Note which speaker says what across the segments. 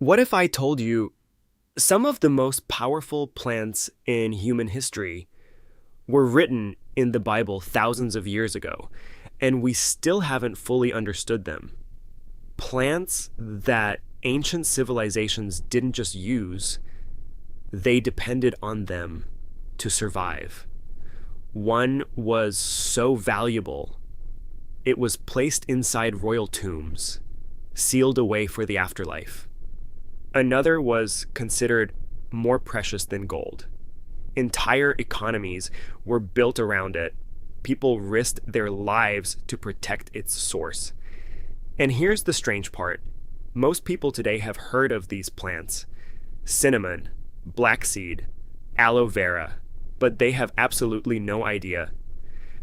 Speaker 1: What if I told you some of the most powerful plants in human history were written in the Bible thousands of years ago, and we still haven't fully understood them? Plants that ancient civilizations didn't just use, they depended on them to survive. One was so valuable, it was placed inside royal tombs, sealed away for the afterlife. Another was considered more precious than gold. Entire economies were built around it. People risked their lives to protect its source. And here's the strange part. Most people today have heard of these plants: cinnamon, black seed, aloe vera, but they have absolutely no idea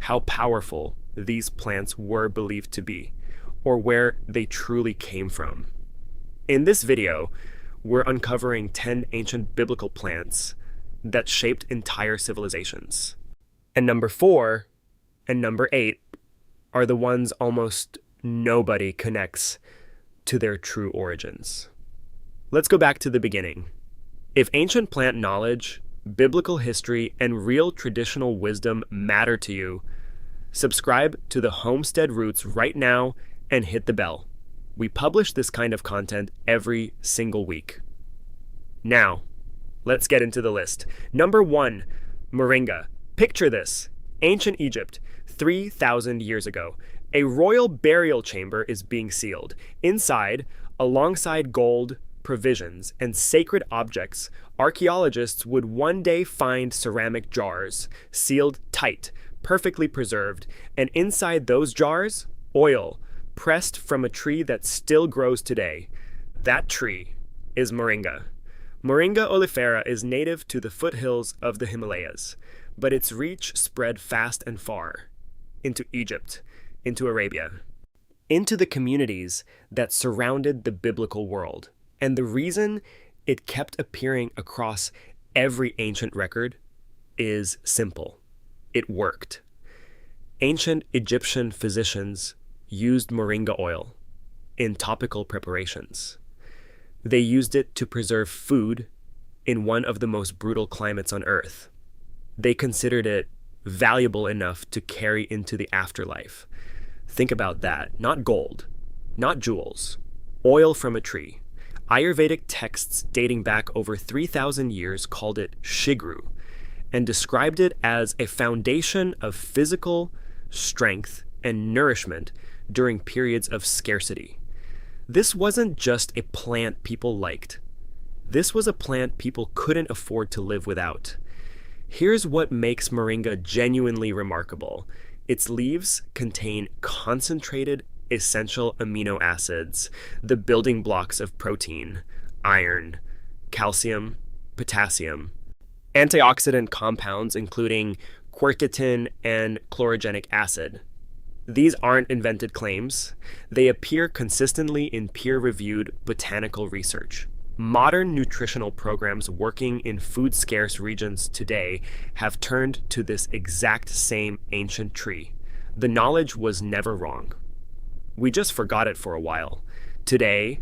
Speaker 1: how powerful these plants were believed to be, or where they truly came from. In this video, we're uncovering 10 ancient biblical plants that shaped entire civilizations. And number 4 and number 8 are the ones almost nobody connects to their true origins. Let's go back to the beginning. If ancient plant knowledge, biblical history, and real traditional wisdom matter to you, subscribe to the Homestead Roots right now and hit the bell. We publish this kind of content every single week. Now, let's get into the list. Number 1, Moringa. Picture this. Ancient Egypt, 3,000 years ago. A royal burial chamber is being sealed. Inside, alongside gold, provisions, and sacred objects, archaeologists would one day find ceramic jars, sealed tight, perfectly preserved, and inside those jars, oil, pressed from a tree that still grows today. That tree is Moringa. Moringa oleifera is native to the foothills of the Himalayas, but its reach spread fast and far, into Egypt, into Arabia, into the communities that surrounded the biblical world. And the reason it kept appearing across every ancient record is simple. It worked. Ancient Egyptian physicians used moringa oil in topical preparations. They used it to preserve food in one of the most brutal climates on Earth. They considered it valuable enough to carry into the afterlife. Think about that. Not gold, not jewels, oil from a tree. Ayurvedic texts dating back over 3,000 years called it shigru and described it as a foundation of physical strength and nourishment during periods of scarcity. This wasn't just a plant people liked. This was a plant people couldn't afford to live without. Here's what makes moringa genuinely remarkable. Its leaves contain concentrated essential amino acids, the building blocks of protein, iron, calcium, potassium, antioxidant compounds including quercetin and chlorogenic acid. These aren't invented claims. They appear consistently in peer-reviewed botanical research. Modern nutritional programs working in food-scarce regions today have turned to this exact same ancient tree. The knowledge was never wrong. We just forgot it for a while. Today,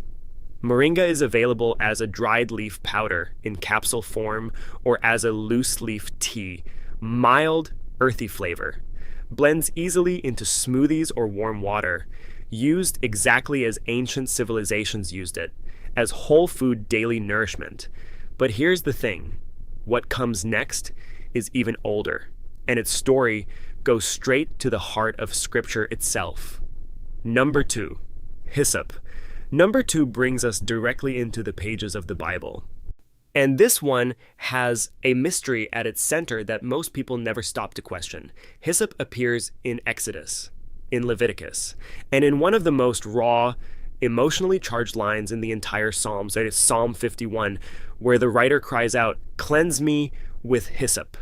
Speaker 1: moringa is available as a dried leaf powder in capsule form or as a loose leaf tea, mild, earthy flavor. Blends easily into smoothies or warm water, used exactly as ancient civilizations used it, as whole food daily nourishment. But here's the thing. What comes next is even older, and its story goes straight to the heart of Scripture itself. Number 2, Hyssop. Number 2 brings us directly into the pages of the Bible. And this one has a mystery at its center that most people never stop to question. Hyssop appears in Exodus, in Leviticus, and in one of the most raw, emotionally charged lines in the entire Psalms, that is Psalm 51, where the writer cries out, "Cleanse me with hyssop."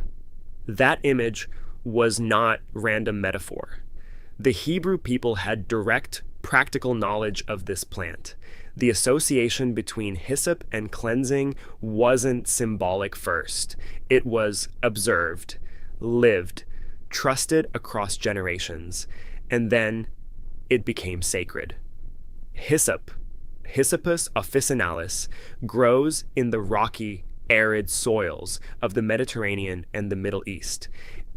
Speaker 1: That image was not random metaphor. The Hebrew people had direct, practical knowledge of this plant. The association between hyssop and cleansing wasn't symbolic first. It was observed, lived, trusted across generations, and then it became sacred. Hyssop Hyssopus officinalis, grows in the rocky, arid soils of the Mediterranean and the Middle East.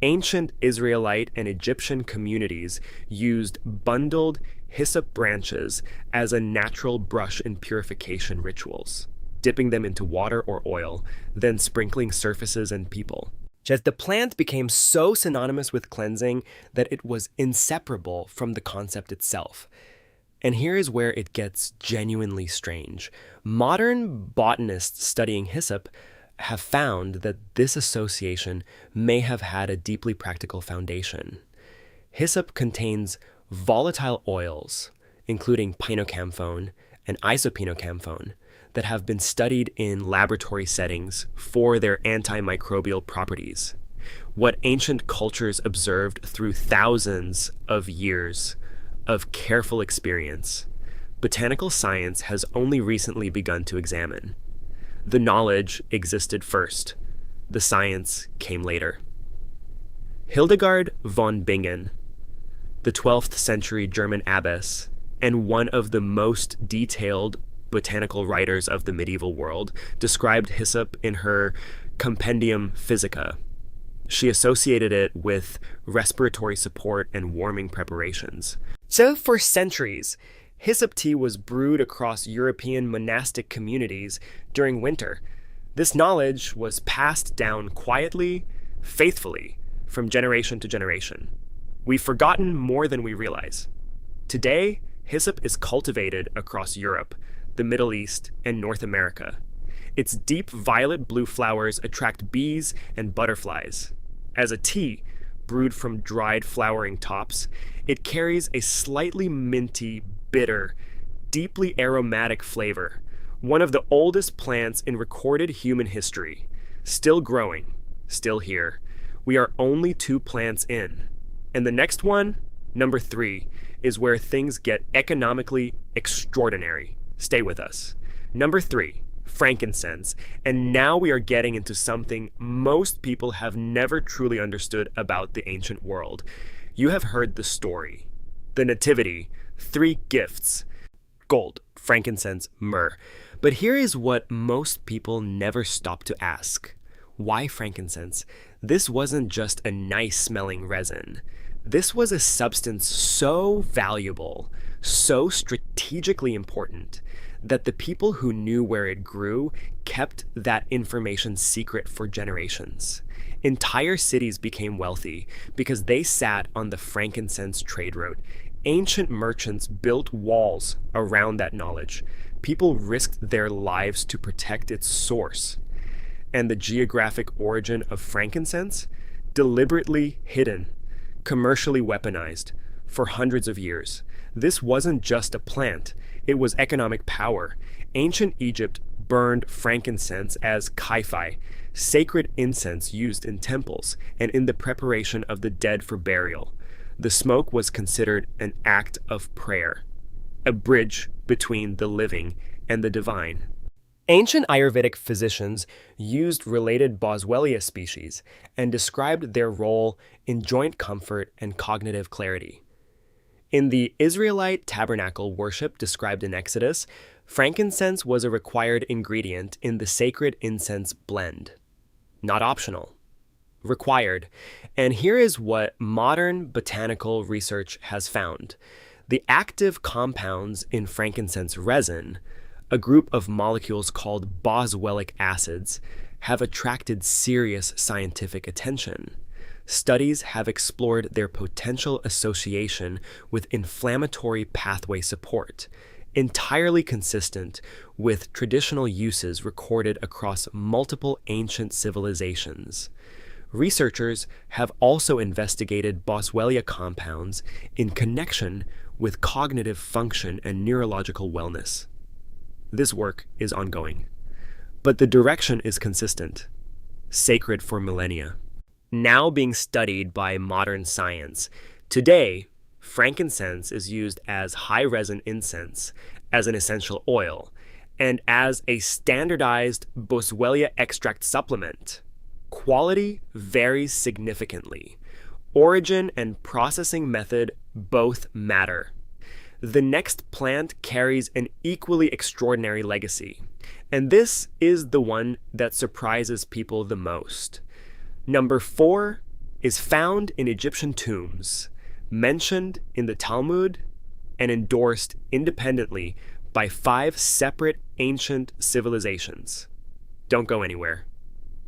Speaker 1: Ancient Israelite and Egyptian communities used bundled hyssop branches as a natural brush in purification rituals, dipping them into water or oil, then sprinkling surfaces and people. Just the plant became so synonymous with cleansing that it was inseparable from the concept itself. And here is where it gets genuinely strange. Modern botanists studying hyssop have found that this association may have had a deeply practical foundation. Hyssop contains volatile oils, including pinocamphone and isopinocamphone, that have been studied in laboratory settings for their antimicrobial properties. What ancient cultures observed through thousands of years of careful experience, botanical science has only recently begun to examine. The knowledge existed first. The science came later. Hildegard von Bingen, the 12th century German abbess and one of the most detailed botanical writers of the medieval world, described hyssop in her Compendium Physica. She associated it with respiratory support and warming preparations. So for centuries, hyssop tea was brewed across European monastic communities during winter. This knowledge was passed down quietly, faithfully, from generation to generation. We've forgotten more than we realize. Today, hyssop is cultivated across Europe, the Middle East, and North America. Its deep violet-blue flowers attract bees and butterflies. As a tea, brewed from dried flowering tops, it carries a slightly minty, bitter, deeply aromatic flavor, one of the oldest plants in recorded human history. Still growing, still here. We are only 2 plants in. And the next one, number 3, is where things get economically extraordinary. Stay with us. Number 3, frankincense. And now we are getting into something most people have never truly understood about the ancient world. You have heard the story. The nativity, 3 gifts: gold, frankincense, myrrh. But here is what most people never stop to ask. Why frankincense? This wasn't just a nice smelling resin. This was a substance so valuable, so strategically important, that the people who knew where it grew kept that information secret for generations. Entire cities became wealthy because they sat on the frankincense trade route. Ancient merchants built walls around that knowledge. People risked their lives to protect its source. And the geographic origin of frankincense, deliberately hidden, commercially weaponized for hundreds of years. This wasn't just a plant, it was economic power. Ancient Egypt burned frankincense as kaiphai, sacred incense used in temples and in the preparation of the dead for burial. The smoke was considered an act of prayer, a bridge between the living and the divine. Ancient Ayurvedic physicians used related Boswellia species and described their role in joint comfort and cognitive clarity. In the Israelite tabernacle worship described in Exodus, frankincense was a required ingredient in the sacred incense blend. Not optional. Required. And here is what modern botanical research has found. The active compounds in frankincense resin, a group of molecules called boswellic acids, have attracted serious scientific attention. Studies have explored their potential association with inflammatory pathway support, entirely consistent with traditional uses recorded across multiple ancient civilizations. Researchers have also investigated Boswellia compounds in connection with cognitive function and neurological wellness. This work is ongoing, but the direction is consistent, sacred for millennia. Now being studied by modern science, today, frankincense is used as high-resin incense, as an essential oil, and as a standardized Boswellia extract supplement. Quality varies significantly. Origin and processing method both matter. the next plant carries an equally extraordinary legacy. And this is the one that surprises people the most. Number 4 is found in Egyptian tombs, mentioned in the Talmud, and endorsed independently by 5 separate ancient civilizations. Don't go anywhere.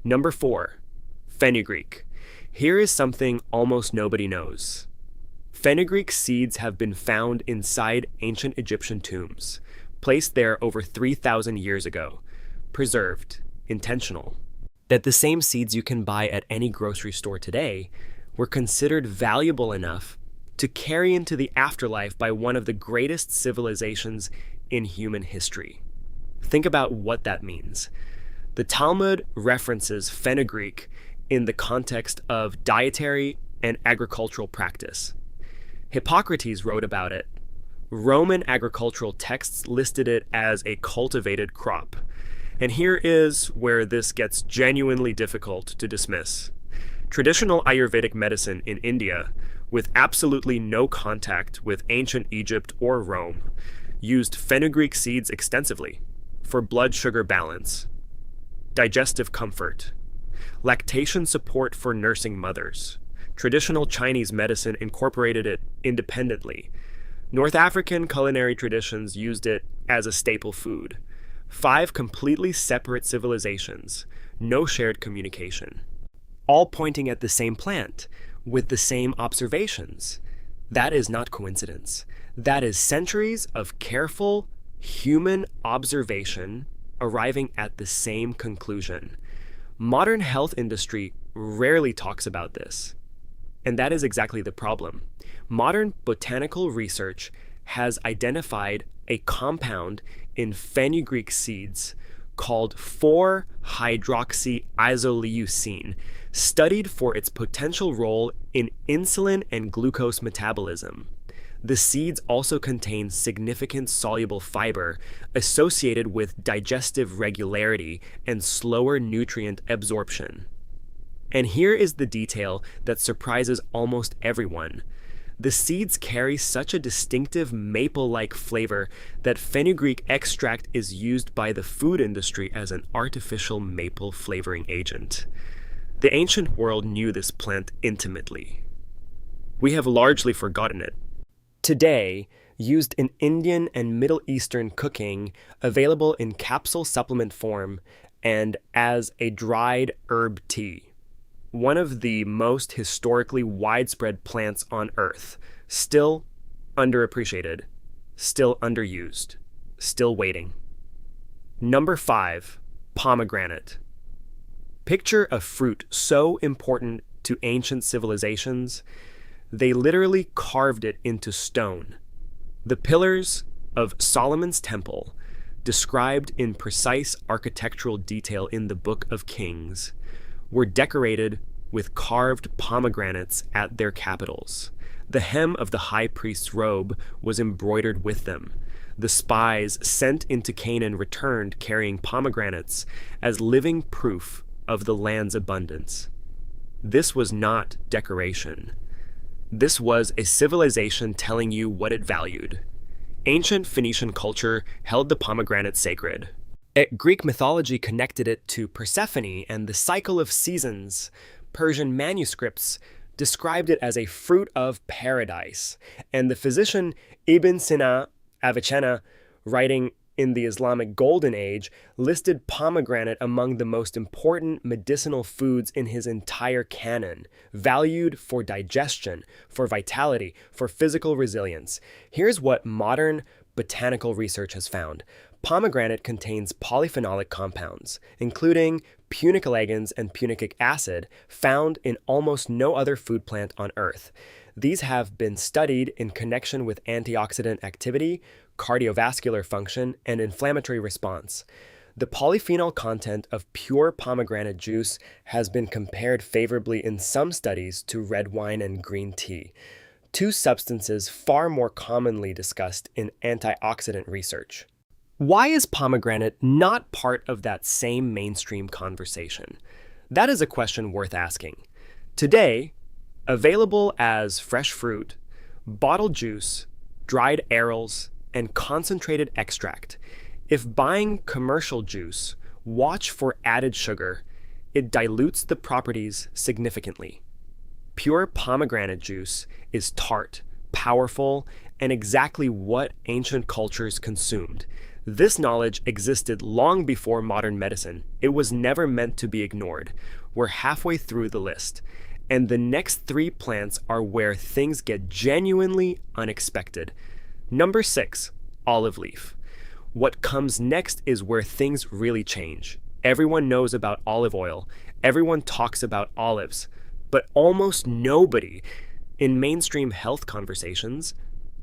Speaker 1: Number 4, Fenugreek. Here is something almost nobody knows. Fenugreek seeds have been found inside ancient Egyptian tombs, placed there over 3,000 years ago, preserved, intentional. That the same seeds you can buy at any grocery store today were considered valuable enough to carry into the afterlife by one of the greatest civilizations in human history. Think about what that means. The Talmud references fenugreek in the context of dietary and agricultural practice. Hippocrates wrote about it. Roman agricultural texts listed it as a cultivated crop. And here is where this gets genuinely difficult to dismiss. Traditional Ayurvedic medicine in India, with absolutely no contact with ancient Egypt or Rome, used fenugreek seeds extensively for blood sugar balance, digestive comfort, lactation support for nursing mothers. Traditional Chinese medicine incorporated it independently. North African culinary traditions used it as a staple food. 5 completely separate civilizations, no shared communication, all pointing at the same plant, with the same observations. That is not coincidence. That is centuries of careful human observation arriving at the same conclusion. Modern health industry rarely talks about this. And that is exactly the problem. Modern botanical research has identified a compound in fenugreek seeds called 4-hydroxyisoleucine, studied for its potential role in insulin and glucose metabolism. The seeds also contain significant soluble fiber associated with digestive regularity and slower nutrient absorption. And here is the detail that surprises almost everyone. The seeds carry such a distinctive maple-like flavor that fenugreek extract is used by the food industry as an artificial maple flavoring agent. The ancient world knew this plant intimately. We have largely forgotten it. Today, used in Indian and Middle Eastern cooking, available in capsule supplement form, and as a dried herb tea. One of the most historically widespread plants on Earth, still underappreciated, still underused, still waiting. Number 5, pomegranate. Picture a fruit so important to ancient civilizations, they literally carved it into stone. The pillars of Solomon's temple, described in precise architectural detail in the Book of Kings, were decorated with carved pomegranates at their capitals. The hem of the high priest's robe was embroidered with them. The spies sent into Canaan returned carrying pomegranates as living proof of the land's abundance. This was not decoration. This was a civilization telling you what it valued. Ancient Phoenician culture held the pomegranate sacred. Greek mythology connected it to Persephone and the cycle of seasons. Persian manuscripts described it as a fruit of paradise. And the physician Ibn Sina Avicenna, writing in the Islamic Golden Age, listed pomegranate among the most important medicinal foods in his entire canon, valued for digestion, for vitality, for physical resilience. Here's what modern botanical research has found. Pomegranate contains polyphenolic compounds, including punicalagins and punic acid, found in almost no other food plant on Earth. These have been studied in connection with antioxidant activity, cardiovascular function, and inflammatory response. The polyphenol content of pure pomegranate juice has been compared favorably in some studies to red wine and green tea, 2 substances far more commonly discussed in antioxidant research. Why is pomegranate not part of that same mainstream conversation? That is a question worth asking. Today, available as fresh fruit, bottled juice, dried arils, and concentrated extract. If buying commercial juice, watch for added sugar. It dilutes the properties significantly. Pure pomegranate juice is tart, powerful, and exactly what ancient cultures consumed. This knowledge existed long before modern medicine. It was never meant to be ignored. We're halfway through the list, and the next 3 plants are where things get genuinely unexpected. Number 6, olive leaf. What comes next is where things really change. Everyone knows about olive oil. Everyone talks about olives, but almost nobody in mainstream health conversations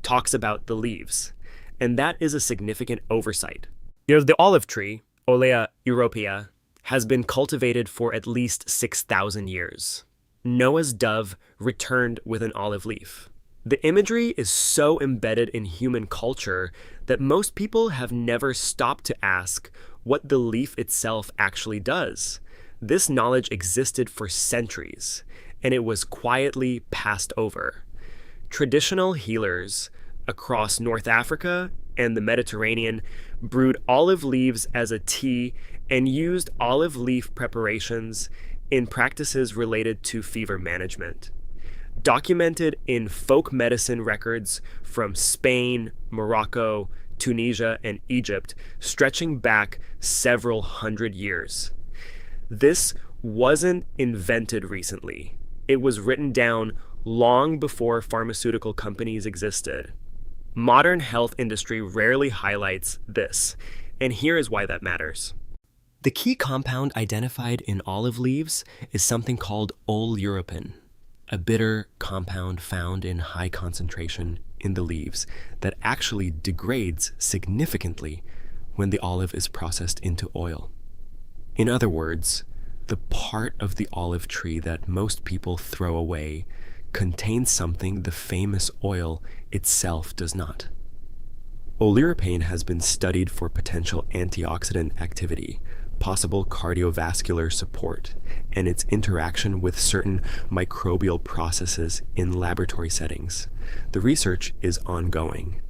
Speaker 1: talks about the leaves. And that is a significant oversight. The olive tree, Olea europea, has been cultivated for at least 6,000 years. Noah's dove returned with an olive leaf. The imagery is so embedded in human culture that most people have never stopped to ask what the leaf itself actually does. This knowledge existed for centuries, and it was quietly passed over. Traditional healers across North Africa and the Mediterranean brewed olive leaves as a tea and used olive leaf preparations in practices related to fever management. Documented in folk medicine records from Spain, Morocco, Tunisia, and Egypt, stretching back several hundred years. This wasn't invented recently. It was written down long before pharmaceutical companies existed. Modern health industry rarely highlights this, and here is why that matters. The key compound identified in olive leaves is something called oleuropein, a bitter compound found in high concentration in the leaves that actually degrades significantly when the olive is processed into oil. In other words, the part of the olive tree that most people throw away contains something the famous oil itself does not. Oleuropein has been studied for potential antioxidant activity, possible cardiovascular support, and its interaction with certain microbial processes in laboratory settings. The research is ongoing,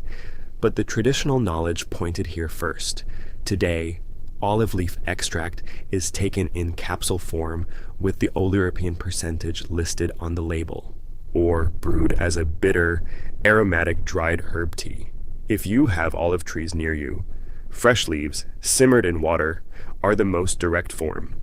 Speaker 1: but the traditional knowledge pointed here first. Today, olive leaf extract is taken in capsule form with the oleuropein percentage listed on the label, or brewed as a bitter, aromatic dried herb tea. If you have olive trees near you, fresh leaves, simmered in water, are the most direct form.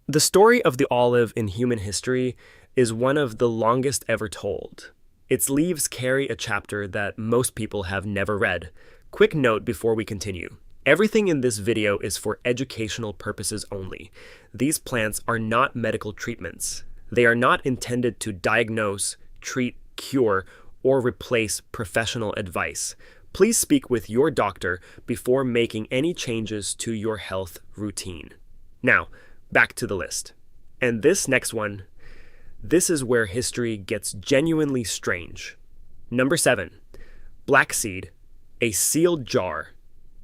Speaker 1: The story of the olive in human history is one of the longest ever told. Its leaves carry a chapter that most people have never read. Quick note before we continue. Everything in this video is for educational purposes only. These plants are not medical treatments. They are not intended to diagnose, treat, cure, or replace professional advice. Please speak with your doctor before making any changes to your health routine. Now, back to the list. And this next one, this is where history gets genuinely strange. Number 7, black seed, a sealed jar,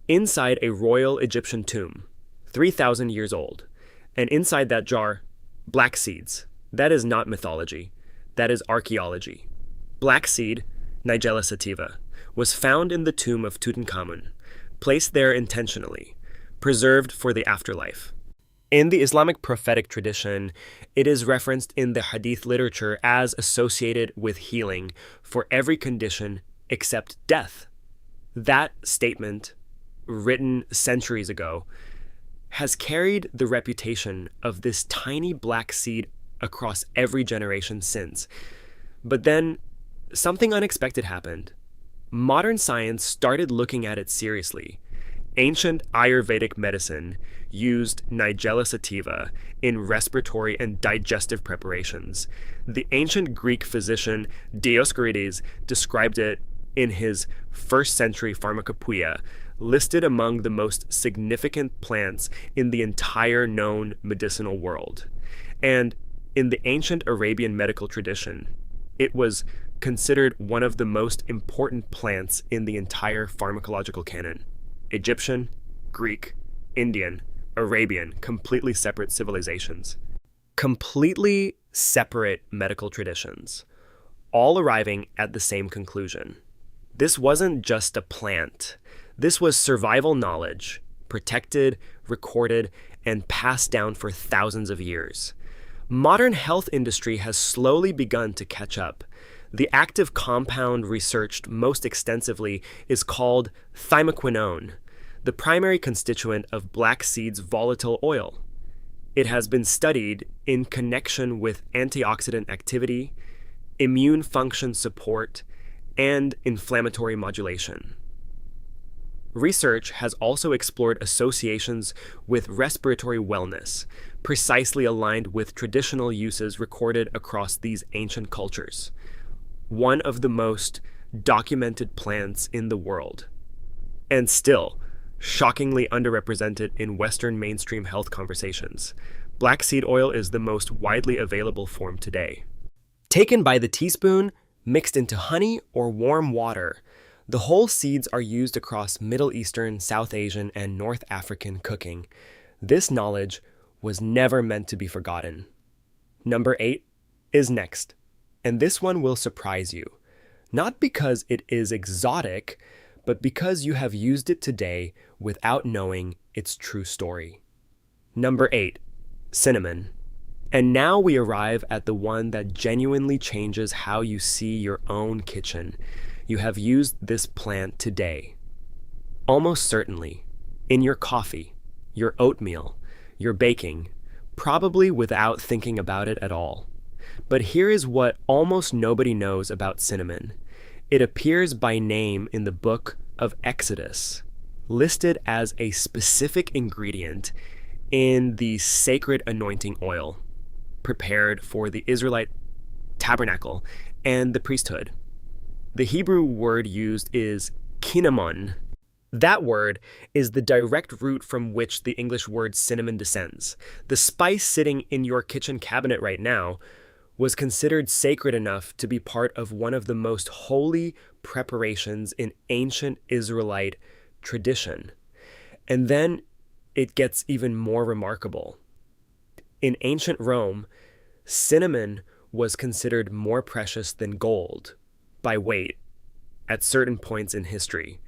Speaker 1: inside a royal Egyptian tomb, 3,000 years old. And inside that jar, black seeds. That is not mythology. That is archaeology. Black seed, Nigella sativa, was found in the tomb of Tutankhamun, placed there intentionally, preserved for the afterlife. In the Islamic prophetic tradition, it is referenced in the Hadith literature as associated with healing for every condition except death. That statement, written centuries ago, has carried the reputation of this tiny black seed across every generation since. But then, something unexpected happened. Modern science started looking at it seriously. Ancient Ayurvedic medicine used Nigella sativa in respiratory and digestive preparations. The ancient Greek physician Dioscorides described it in his 1st century Pharmacopoeia, listed among the most significant plants in the entire known medicinal world. And in the ancient Arabian medical tradition, it was considered one of the most important plants in the entire pharmacological canon. Egyptian, Greek, Indian, Arabian, completely separate civilizations. Completely separate medical traditions, all arriving at the same conclusion. This wasn't just a plant. This was survival knowledge, protected, recorded, and passed down for thousands of years. Modern health industry has slowly begun to catch up. The active compound researched most extensively is called thymoquinone, the primary constituent of black seed's volatile oil. It has been studied in connection with antioxidant activity, immune function support, and inflammatory modulation. Research has also explored associations with respiratory wellness, precisely aligned with traditional uses recorded across these ancient cultures. One of the most documented plants in the world, and still shockingly underrepresented in Western mainstream health conversations. Black seed oil is the most widely available form today. Taken by the teaspoon, mixed into honey or warm water, the whole seeds are used across Middle Eastern, South Asian, and North African cooking. This knowledge was never meant to be forgotten. Number 8 is next, and this one will surprise you. Not because it is exotic, but because you have used it today without knowing its true story. Number 8, cinnamon. And now we arrive at the one that genuinely changes how you see your own kitchen. You have used this plant today. Almost certainly, in your coffee, your oatmeal, your baking, probably without thinking about it at all. But here is what almost nobody knows about cinnamon. It appears by name in the book of Exodus, listed as a specific ingredient in the sacred anointing oil prepared for the Israelite tabernacle and the priesthood. The Hebrew word used is cinnamon. That word is the direct root from which the English word cinnamon descends. The spice sitting in your kitchen cabinet right now was considered sacred enough to be part of one of the most holy preparations in ancient Israelite tradition. And then it gets even more remarkable. In ancient Rome, cinnamon was considered more precious than gold by weight at certain points in history.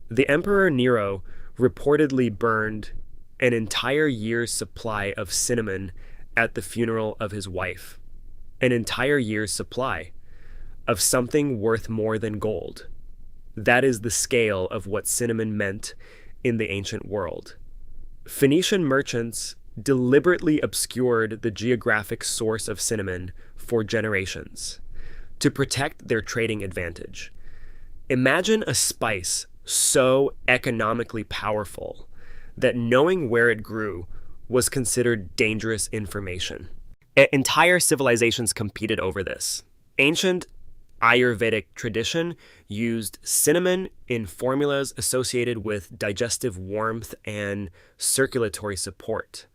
Speaker 1: The Emperor Nero reportedly burned an entire year's supply of cinnamon at the funeral of his wife. An entire year's supply of something worth more than gold. That is the scale of what cinnamon meant in the ancient world. Phoenician merchants deliberately obscured the geographic source of cinnamon for generations to protect their trading advantage. Imagine a spice so economically powerful that knowing where it grew was considered dangerous information. Entire civilizations competed over this. Ancient Ayurvedic tradition used cinnamon in formulas associated with digestive warmth and circulatory support.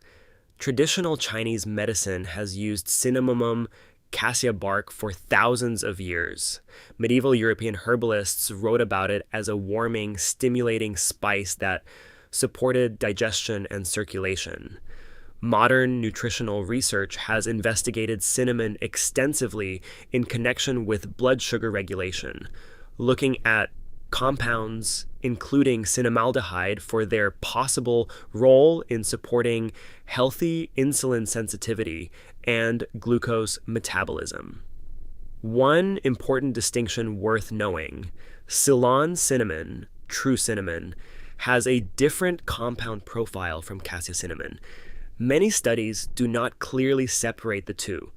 Speaker 1: Traditional Chinese medicine has used cinnamomum cassia bark for thousands of years. Medieval European herbalists wrote about it as a warming, stimulating spice that supported digestion and circulation. Modern nutritional research has investigated cinnamon extensively in connection with blood sugar regulation, looking at compounds including cinnamaldehyde for their possible role in supporting healthy insulin sensitivity and glucose metabolism. One important distinction worth knowing: Ceylon cinnamon, true cinnamon, has a different compound profile from cassia cinnamon. Many studies do not clearly separate the two.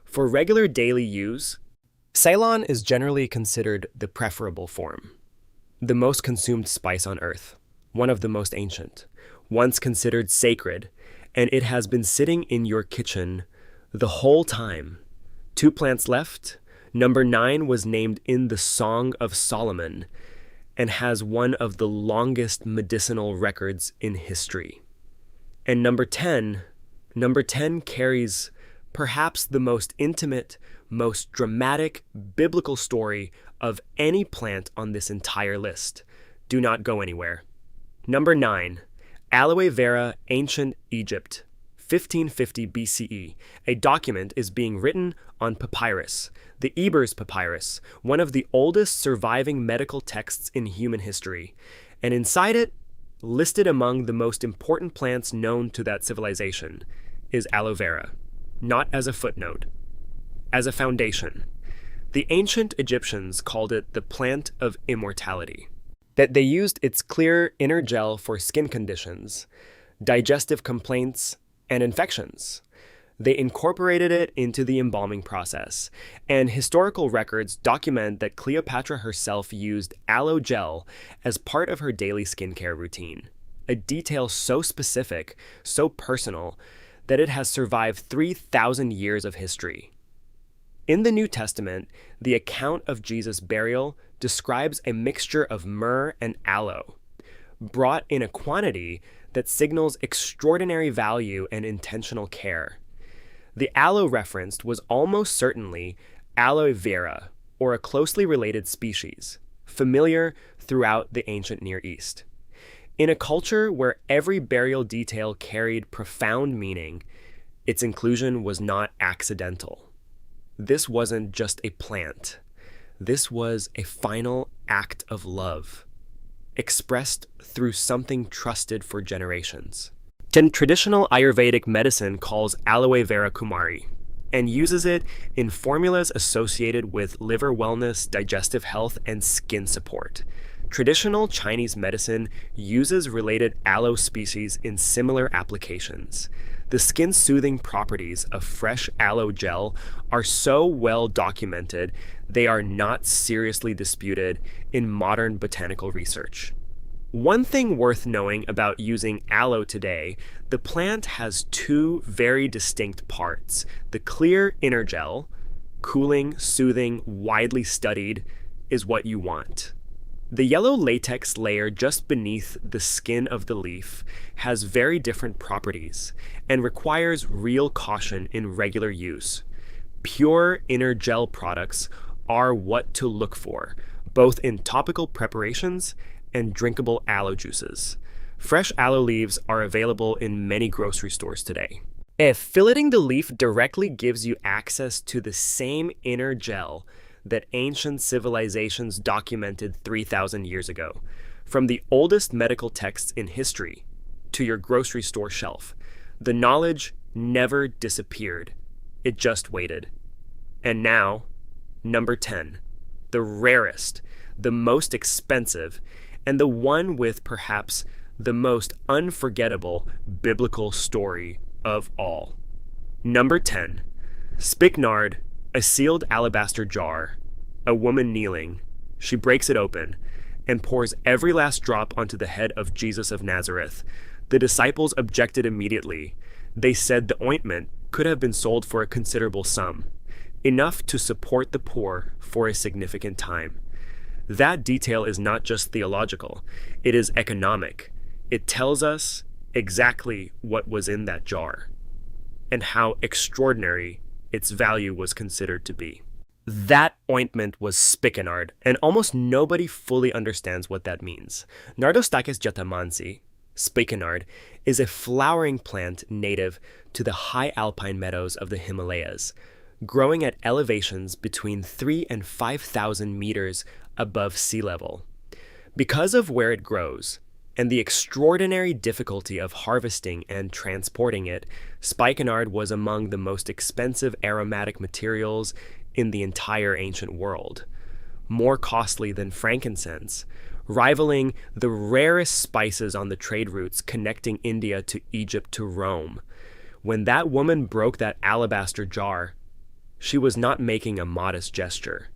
Speaker 1: For regular daily use, Ceylon is generally considered the preferable form, the most consumed spice on earth, one of the most ancient, once considered sacred, and it has been sitting in your kitchen the whole time. 2 plants left. Number 9 was named in the Song of Solomon and has one of the longest medicinal records in history. And number 10 carries perhaps the most intimate, most dramatic biblical story of any plant on this entire list. Do not go anywhere. Number 9, Aloe Vera, ancient Egypt, 1550 BCE, a document is being written on papyrus, the Ebers Papyrus, one of the oldest surviving medical texts in human history. And inside it, listed among the most important plants known to that civilization, is aloe vera, not as a footnote, as a foundation. The ancient Egyptians called it the plant of immortality, that they used its clear inner gel for skin conditions, digestive complaints, and infections. They incorporated it into the embalming process, and historical records document that Cleopatra herself used aloe gel as part of her daily skincare routine, a detail so specific, so personal, that it has survived 3,000 years of history. In the New Testament, the account of Jesus' burial describes a mixture of myrrh and aloe, brought in a quantity that signals extraordinary value and intentional care. The aloe referenced was almost certainly aloe vera, or a closely related species, familiar throughout the ancient Near East. In a culture where every burial detail carried profound meaning, its inclusion was not accidental. This wasn't just a plant. This was a final act of love, expressed through something trusted for generations. Traditional Ayurvedic medicine calls aloe vera kumari and uses it in formulas associated with liver wellness, digestive health, and skin support. Traditional Chinese medicine uses related aloe species in similar applications. The skin-soothing properties of fresh aloe gel are so well documented, they are not seriously disputed in modern botanical research. One thing worth knowing about using aloe today, the plant has two very distinct parts. The clear inner gel, cooling, soothing, widely studied, is what you want. The yellow latex layer just beneath the skin of the leaf has very different properties and requires real caution in regular use. Pure inner gel products are what to look for, both in topical preparations and drinkable aloe juices. Fresh aloe leaves are available in many grocery stores today. If filleting the leaf directly gives you access to the same inner gel that ancient civilizations documented 3,000 years ago, from the oldest medical texts in history to your grocery store shelf, the knowledge never disappeared. It just waited. And now, number 10, the rarest, the most expensive, and the one with perhaps the most unforgettable biblical story of all. Number 10, Spikenard, a sealed alabaster jar, a woman kneeling. She breaks it open and pours every last drop onto the head of Jesus of Nazareth. The disciples objected immediately. They said the ointment could have been sold for a considerable sum, enough to support the poor for a significant time. That detail is not just theological, it is economic. It tells us exactly what was in that jar and how extraordinary its value was considered to be. That ointment was Spikenard, and almost nobody fully understands what that means. Nardostachys jatamansi, Spikenard, is a flowering plant native to the high alpine meadows of the Himalayas, growing at elevations between 3,000 and 5,000 meters above sea level. Because of where it grows, and the extraordinary difficulty of harvesting and transporting it, Spikenard was among the most expensive aromatic materials in the entire ancient world, more costly than frankincense, rivaling the rarest spices on the trade routes connecting India to Egypt to Rome. When that woman broke that alabaster jar, she was not making a modest gesture.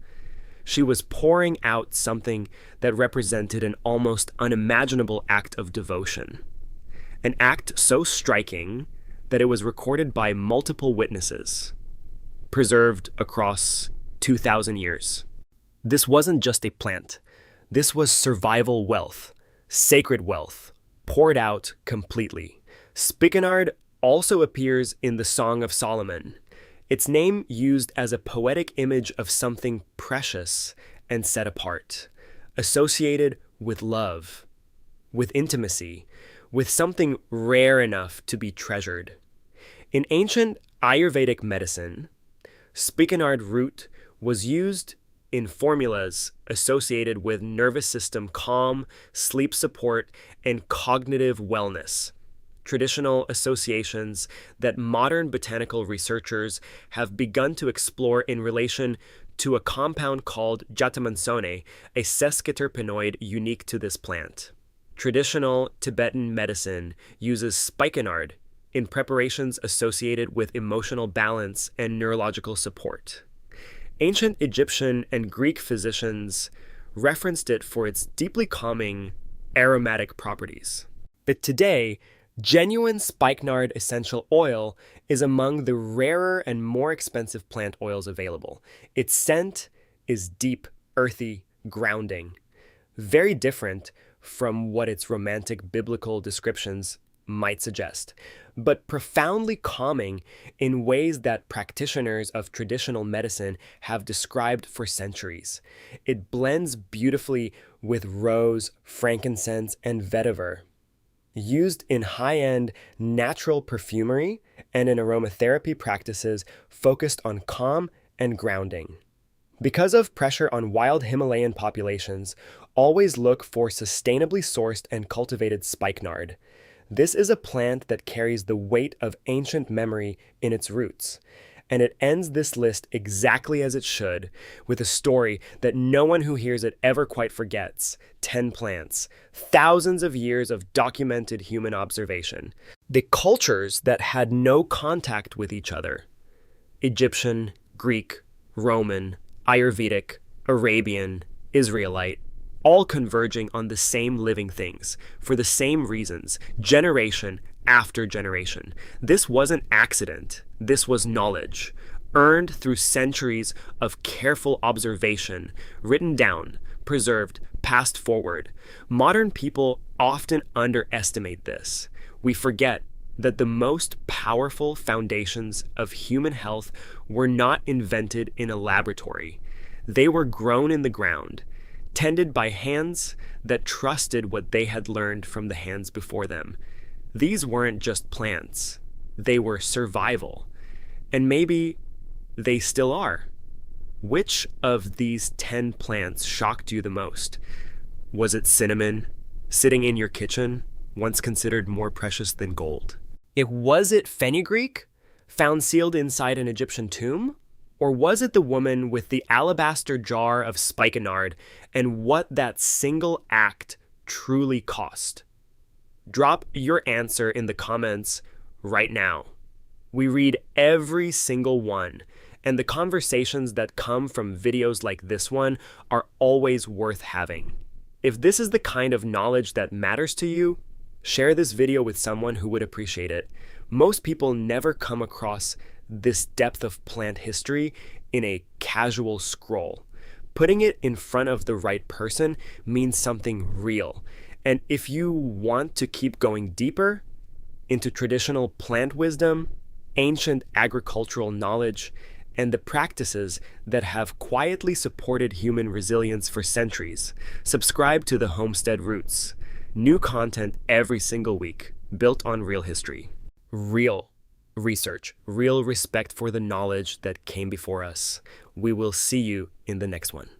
Speaker 1: She was pouring out something that represented an almost unimaginable act of devotion, an act so striking that it was recorded by multiple witnesses, preserved across 2,000 years. This wasn't just a plant. This was survival wealth, sacred wealth, poured out completely. Spikenard also appears in the Song of Solomon, its name used as a poetic image of something precious and set apart, associated with love, with intimacy, with something rare enough to be treasured. In ancient Ayurvedic medicine, Spikenard root was used in formulas associated with nervous system calm, sleep support, and cognitive wellness. Traditional associations that modern botanical researchers have begun to explore in relation to a compound called jatamansone, a sesquiterpenoid unique to this plant. Traditional Tibetan medicine uses spikenard in preparations associated with emotional balance and neurological support. Ancient Egyptian and Greek physicians referenced it for its deeply calming aromatic properties. But today, genuine spikenard essential oil is among the rarer and more expensive plant oils available. Its scent is deep, earthy, grounding, very different from what its romantic biblical descriptions might suggest, but profoundly calming in ways that practitioners of traditional medicine have described for centuries. It blends beautifully with rose, frankincense, and vetiver. Used in high-end natural perfumery and in aromatherapy practices focused on calm and grounding. Because of pressure on wild Himalayan populations, always look for sustainably sourced and cultivated spikenard. This is a plant that carries the weight of ancient memory in its roots, and it ends this list exactly as it should, with a story that no one who hears it ever quite forgets. 10 plants, thousands of years of documented human observation. The cultures that had no contact with each other, Egyptian, Greek, Roman, Ayurvedic, Arabian, Israelite, all converging on the same living things, for the same reasons, generation after generation. This wasn't accident, this was knowledge, earned through centuries of careful observation, written down, preserved, passed forward. Modern people often underestimate this. We forget that the most powerful foundations of human health were not invented in a laboratory. They were grown in the ground, tended by hands that trusted what they had learned from the hands before them. These weren't just plants, they were survival. And maybe they still are. Which of these 10 plants shocked you the most? Was it cinnamon, sitting in your kitchen, once considered more precious than gold? Was it fenugreek, found sealed inside an Egyptian tomb? Or was it the woman with the alabaster jar of spikenard and what that single act truly cost? Drop your answer in the comments right now. We read every single one, and the conversations that come from videos like this one are always worth having. If this is the kind of knowledge that matters to you, share this video with someone who would appreciate it. Most people never come across this depth of plant history in a casual scroll. Putting it in front of the right person means something real. And if you want to keep going deeper into traditional plant wisdom, ancient agricultural knowledge, and the practices that have quietly supported human resilience for centuries, subscribe to the Homestead Roots. New content every single week, built on real history. Real research, real respect for the knowledge that came before us. We will see you in the next one.